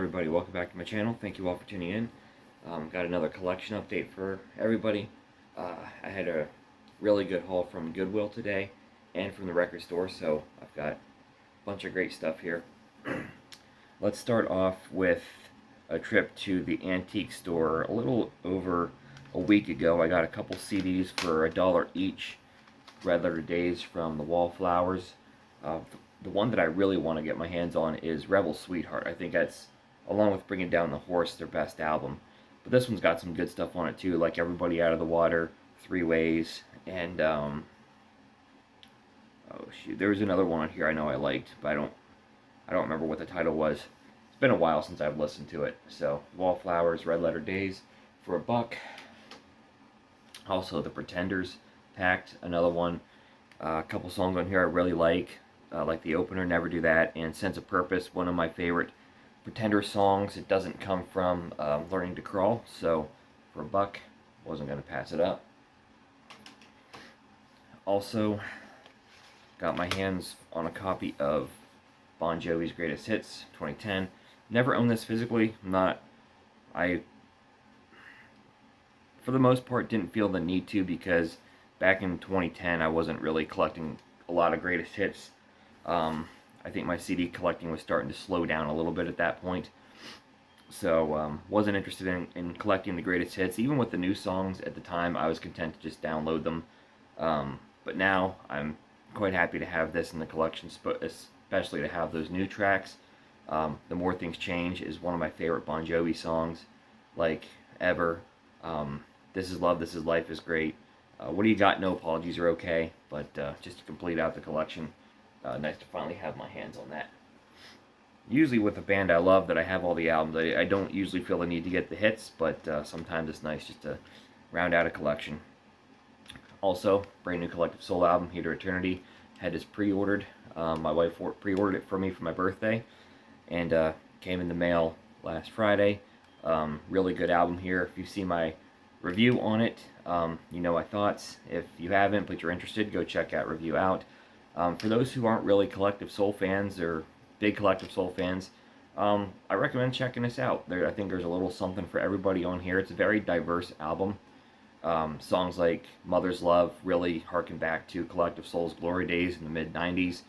everybody, welcome back to my channel. Thank you all for tuning in. Got another collection update for everybody. I had a really good haul from Goodwill today and from the record store, so I've got a bunch of great stuff here. Let's start off with a trip to the antique store. A little over a week ago, I got a couple CDs for $1 each. Red Letter Days from the Wallflowers. The one that I really want to get my hands on is Rebel Sweetheart. I think that's, along with Bringing Down the Horse, their best album. But this one's got some good stuff on it too, like Everybody Out of the Water, Three Ways, and oh shoot, there was another one on here I know I liked, but I don't remember what the title was. It's been a while since I've listened to it. So Wallflowers, Red Letter Days for $1. Also the Pretenders Pact, another one. A couple songs on here I really like the opener, Never Do That, and Sense of Purpose, one of my favorite Pretender songs. It doesn't come from Learning to Crawl, so for $1, wasn't going to pass it up. Also, got my hands on a copy of Bon Jovi's Greatest Hits 2010. Never owned this physically. I, for the most part, didn't feel the need to, because back in 2010 I wasn't really collecting a lot of greatest hits. I think my CD collecting was starting to slow down a little bit at that point. So wasn't interested in collecting the greatest hits. Even with the new songs at the time, I was content to just download them. But now I'm quite happy to have this in the collection, especially to have those new tracks. The More Things Change is one of my favorite Bon Jovi songs, like ever. This Is Love, This Is Life is great. What Do You Got? No Apologies are okay, but just to complete out the collection, nice to finally have my hands on that. Usually with a band I love that I have all the albums, I don't usually feel the need to get the hits, but sometimes it's nice just to round out a collection. Also, brand new Collective Soul album, Heat or Eternity. Had this pre-ordered. My wife pre-ordered it for me for my birthday, and came in the mail last Friday. Really good album here. If you see my review on it, you know my thoughts. If you haven't, but you're interested, go check that review out. For those who aren't really Collective Soul fans or big Collective Soul fans, I recommend checking this out. I think there's a little something for everybody on here. It's a very diverse album. Songs like Mother's Love really harken back to Collective Soul's glory days in the mid-90s.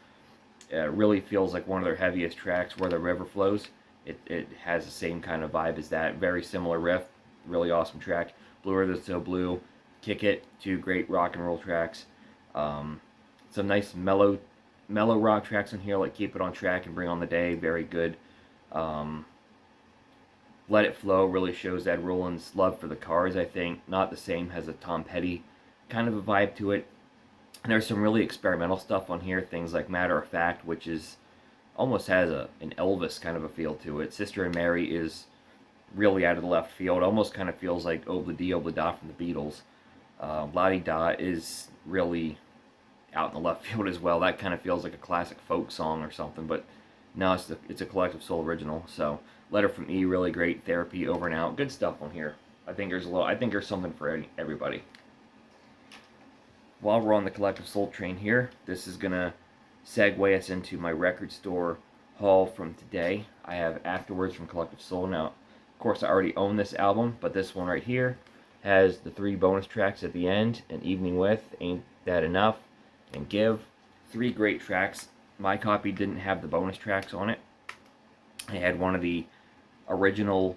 It really feels like one of their heaviest tracks, Where the River Flows. It has the same kind of vibe as that. Very similar riff. Really awesome track. Bluer Than So Blue, Kick It, two great rock and roll tracks. Some nice mellow rock tracks on here, like Keep It On Track and Bring On the Day, very good. Let It Flow really shows Ed Rollins' love for the Cars, I think. Not the same, has a Tom Petty kind of a vibe to it. And there's some really experimental stuff on here, things like Matter of Fact, which is almost has an Elvis kind of a feel to it. Sister and Mary is really out of the left field, almost kind of feels like Obla Di Obla Da from the Beatles. La Di Da is really out in the left field as well. That kind of feels like a classic folk song or something, but no, it's a Collective Soul original. So Letter from E, really great. Therapy, Over and Out, good stuff on here. I think there's something for everybody. While we're on the Collective Soul train here, this is gonna segue us into my record store haul from today. I have Afterwards from Collective Soul. Now, of course, I already own this album, but this one right here has the 3 bonus tracks at the end, and Evening With, Ain't That Enough, and Give. 3 great tracks. My copy didn't have the bonus tracks on it. I had one of the original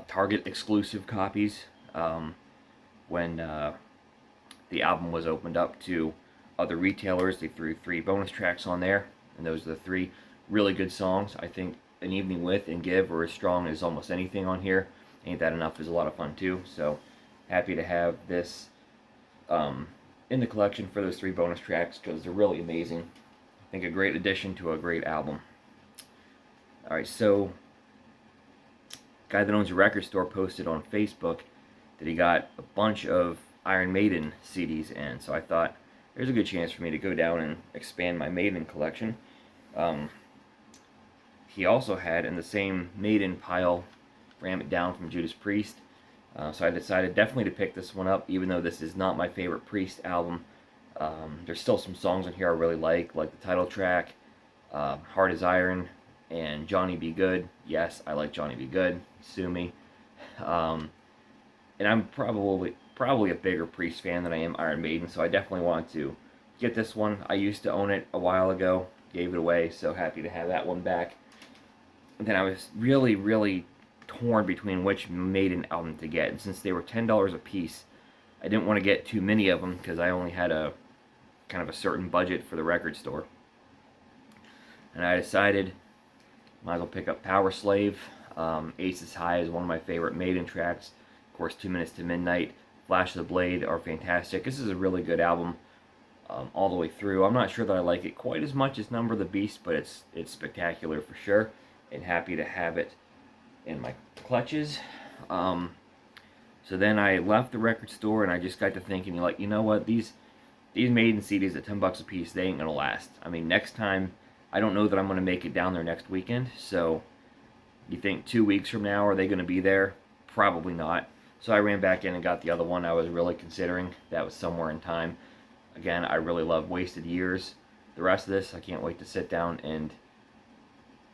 Target exclusive copies when the album was opened up to other retailers. They threw 3 bonus tracks on there, and those are the 3 really good songs. I think An Evening With and Give are as strong as almost anything on here. Ain't That Enough is a lot of fun too, so happy to have this in the collection for those 3 bonus tracks, because they're really amazing. I think a great addition to a great album. Alright, so guy that owns a record store posted on Facebook that he got a bunch of Iron Maiden CDs in, so I thought there's a good chance for me to go down and expand my Maiden collection. He also had in the same Maiden pile Ram It Down from Judas Priest. So I decided definitely to pick this one up, even though this is not my favorite Priest album. There's still some songs on here I really like the title track, Hard as Iron, and Johnny B. Good. Yes, I like Johnny B. Good. Sue me. Um, and I'm probably a bigger Priest fan than I am Iron Maiden, so I definitely want to get this one. I used to own it a while ago, gave it away, so happy to have that one back. And then I was really torn between which Maiden album to get, and since they were $10 a piece, I didn't want to get too many of them because I only had a kind of a certain budget for the record store. And I decided might as well pick up Power Slave. Aces High is one of my favorite Maiden tracks. Of course, 2 Minutes to Midnight, Flash of the Blade are fantastic. This is a really good album all the way through. I'm not sure that I like it quite as much as Number of the Beast, but it's spectacular for sure, and happy to have it in my clutches. So then I left the record store, and I just got to thinking, like, you know what, these Maiden CDs at $10 a piece, they ain't gonna last. I mean, next time, I don't know that I'm gonna make it down there next weekend. So you think 2 weeks from now, are they gonna be there? Probably not. So I ran back in and got the other one I was really considering. That was Somewhere in Time. Again, I really love Wasted Years. The rest of this, I can't wait to sit down and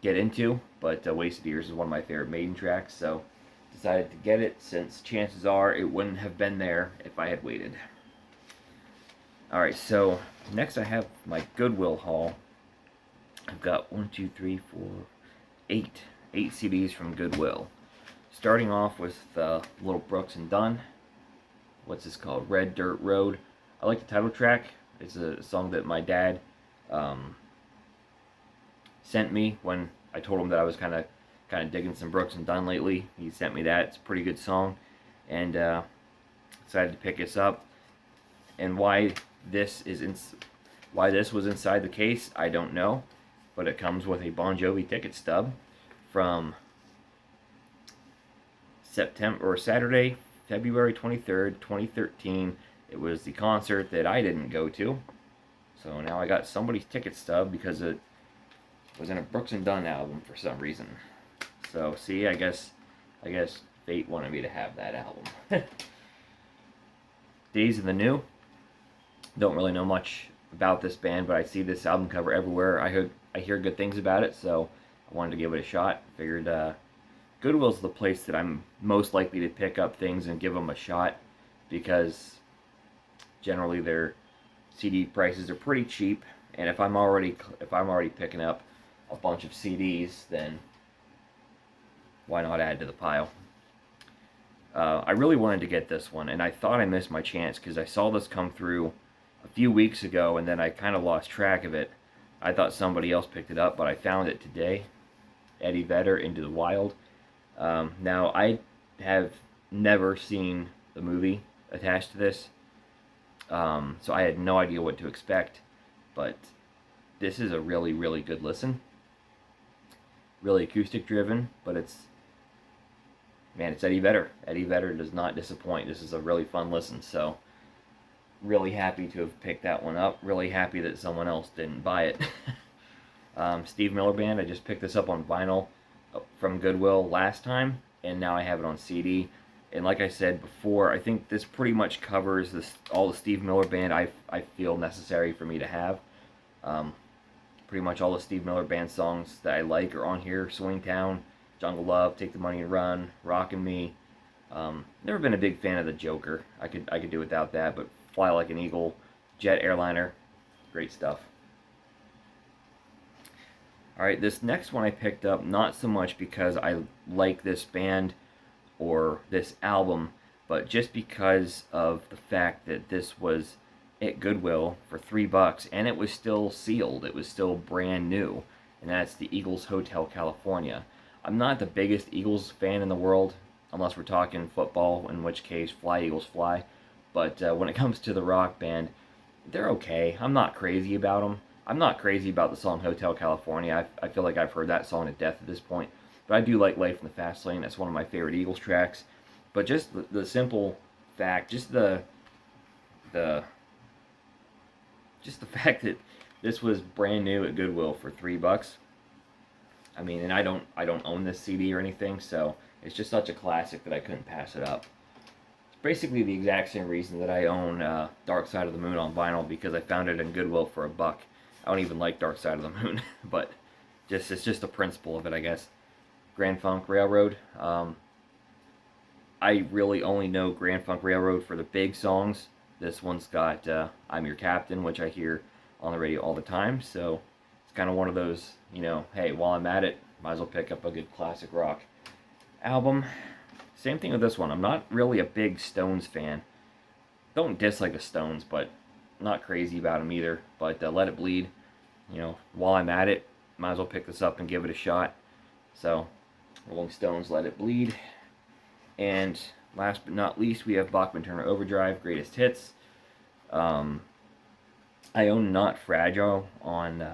get into. But Wasted Years is one of my favorite Maiden tracks, so decided to get it since chances are it wouldn't have been there if I had waited. Alright, so next I have my Goodwill haul. I've got 8 CDs from Goodwill. Starting off with Little Brooks and Dunn. What's this called? Red Dirt Road. I like the title track. It's a song that my dad sent me when I told him that I was kind of digging some Brooks and Dunn lately. He sent me that. It's a pretty good song, and decided to pick this up. And why this was inside the case, I don't know, but it comes with a Bon Jovi ticket stub from Saturday, February 23rd, 2013. It was the concert that I didn't go to, so now I got somebody's ticket stub because it was in a Brooks and Dunn album for some reason. So see, I guess fate wanted me to have that album. Days of the New. Don't really know much about this band, but I see this album cover everywhere. I hear good things about it, so I wanted to give it a shot. Figured Goodwill's the place that I'm most likely to pick up things and give them a shot, because generally their CD prices are pretty cheap, and if I'm already picking up a bunch of CDs, then why not add to the pile? I really wanted to get this one, and I thought I missed my chance because I saw this come through a few weeks ago, and then I kind of lost track of it. I thought somebody else picked it up, but I found it today. Eddie Vedder, Into the Wild. Now, I have never seen the movie attached to this, so I had no idea what to expect, but this is a really good listen. Really acoustic driven, but it's Eddie Vedder. Eddie Vedder does not disappoint. This is a really fun listen, so really happy to have picked that one up. Really happy that someone else didn't buy it. Steve Miller Band, I just picked this up on vinyl from Goodwill last time, and now I have it on CD. And like I said before, I think this pretty much covers all the Steve Miller Band I feel necessary for me to have. Pretty much all the Steve Miller Band songs that I like are on here. Swingtown, Jungle Love, Take the Money and Run, Rockin' Me. Never been a big fan of the Joker. I could do without that, but Fly Like an Eagle, Jet Airliner, great stuff. Alright, this next one I picked up, not so much because I like this band or this album, but just because of the fact that this was at Goodwill for $3, and it was still sealed. It was still brand new, and that's the Eagles Hotel California. I'm not the biggest Eagles fan in the world, unless we're talking football, in which case Fly Eagles Fly. But when it comes to the rock band, they're okay. I'm not crazy about them. I'm not crazy about the song Hotel California. I feel like I've heard that song to death at this point. But I do like Life in the Fast Lane. That's one of my favorite Eagles tracks. But just the simple fact, just the fact that this was brand new at Goodwill for $3. I mean, and I don't own this CD or anything, so it's just such a classic that I couldn't pass it up. It's basically the exact same reason that I own Dark Side of the Moon on vinyl, because I found it in Goodwill for $1. I don't even like Dark Side of the Moon, but it's just the principle of it, I guess. Grand Funk Railroad. I really only know Grand Funk Railroad for the big songs. This one's got I'm Your Captain, which I hear on the radio all the time. So it's kind of one of those, hey, while I'm at it, might as well pick up a good classic rock album. Same thing with this one. I'm not really a big Stones fan. Don't dislike the Stones, but not crazy about them either. But Let It Bleed, while I'm at it, might as well pick this up and give it a shot. So, Rolling Stones, Let It Bleed. And last but not least, we have Bachman Turner Overdrive, Greatest Hits. I own Not Fragile on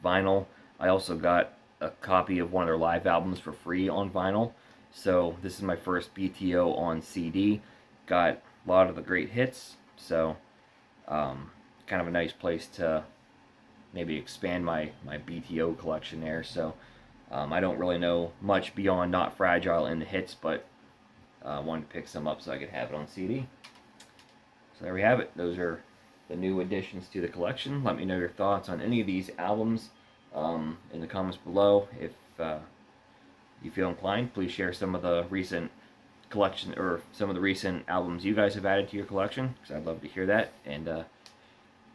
vinyl. I also got a copy of one of their live albums for free on vinyl. So this is my first BTO on CD. Got a lot of the great hits. So kind of a nice place to maybe expand my BTO collection there. So I don't really know much beyond Not Fragile and the hits, but wanted to pick some up so I could have it on CD. So there we have it. Those are the new additions to the collection. Let me know your thoughts on any of these albums in the comments below. If you feel inclined, please share some of the recent collection or some of the recent albums you guys have added to your collection, because I'd love to hear that. And if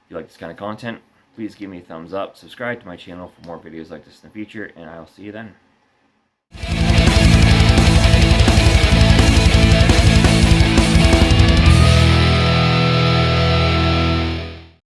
you like this kind of content, please give me a thumbs up, subscribe to my channel for more videos like this in the future, and I'll see you then.